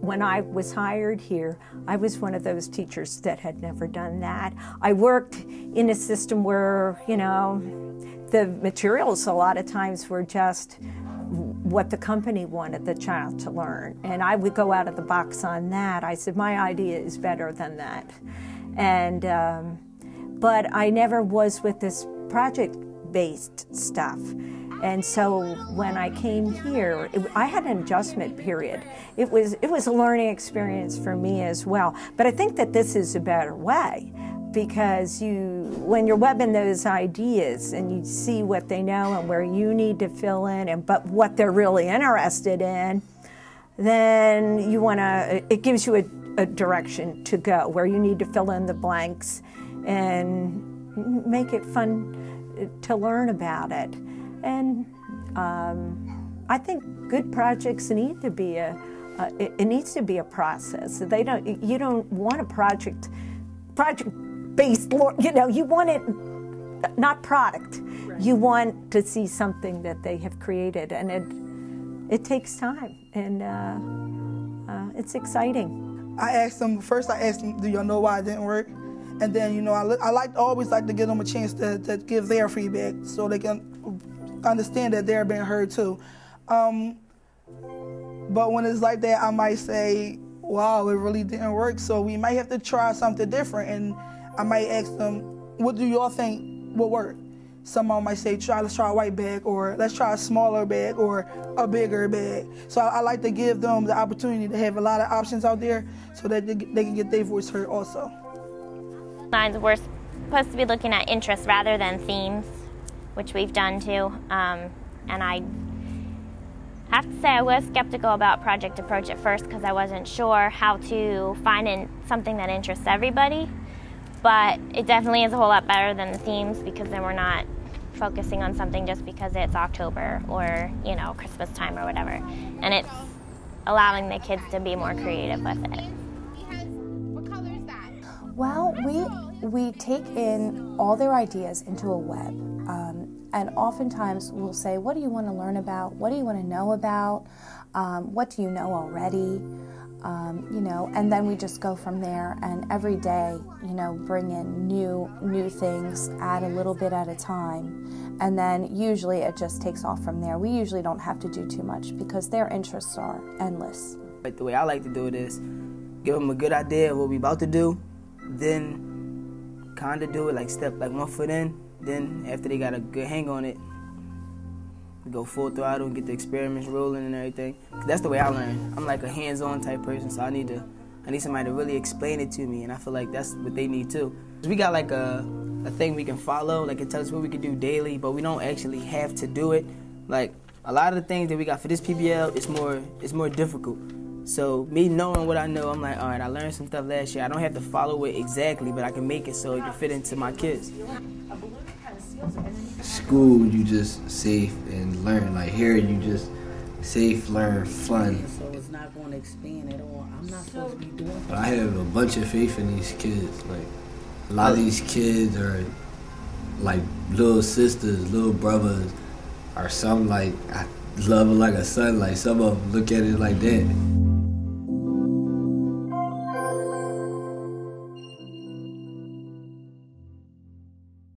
when I was hired here, I was one of those teachers that had never done that. I worked in a system where, you know, the materials a lot of times were just what the company wanted the child to learn. And I would go out of the box on that. I said, my idea is better than that. And, but I never was with this project-based stuff. And so when I came here, I had an adjustment period. It was a learning experience for me as well. But I think that this is a better way, because when you're webbing those ideas and you see what they know and where you need to fill in, but what they're really interested in, then it gives you a direction to go where you need to fill in the blanks and make it fun to learn about it. And I think good projects need to be it needs to be a process. You don't want a project-based, you know, you want it, not product. Right. You want to see something that they have created, and it takes time, and it's exciting. I asked them, do y'all know why it didn't work? And then, you know, I always like to give them a chance to give their feedback so they can understand that they're being heard too. But when it's like that, I might say, wow, it really didn't work, so we might have to try something different. And I might ask them, what do y'all think will work? Some of them might say, let's try a white bag, or let's try a smaller bag, or a bigger bag. So I like to give them the opportunity to have a lot of options out there so that they can get their voice heard also. We're supposed to be looking at interests rather than themes, which we've done too. And I have to say I was skeptical about project approach at first because I wasn't sure how to find something that interests everybody. But it definitely is a whole lot better than the themes, because then we're not focusing on something just because it's October or, you know, Christmas time or whatever. And it's allowing the kids to be more creative with it. Well, we take in all their ideas into a web, and oftentimes we'll say, what do you want to learn about? What do you want to know about? What do you know already? You know, and then we just go from there, and every day, you know, bring in new things, add a little bit at a time, and then usually it just takes off from there. We usually don't have to do too much because their interests are endless. The way I like to do it is give them a good idea of what we're about to do, then kind of do it like like 1 foot in. Then after they got a good hang on it, we go full throttle and get the experiments rolling and everything. That's the way I learn. I'm like a hands-on type person, so I need somebody to really explain it to me, and I feel like that's what they need too. We got like a thing we can follow, like it tells us what we can do daily, but we don't actually have to do it. Like a lot of the things that we got for this PBL, it's more difficult. So me knowing what I know, I'm like, all right, I learned some stuff last year. I don't have to follow it exactly, but I can make it so it can fit into my kids. School, you just safe and learn. Like here, you just safe, learn, fun. So it's not going to expand at all. I'm not supposed to be doing. But I have a bunch of faith in these kids. Like a lot of these kids are like little sisters, little brothers, or some like I love them like a son. Like some of them look at it like that.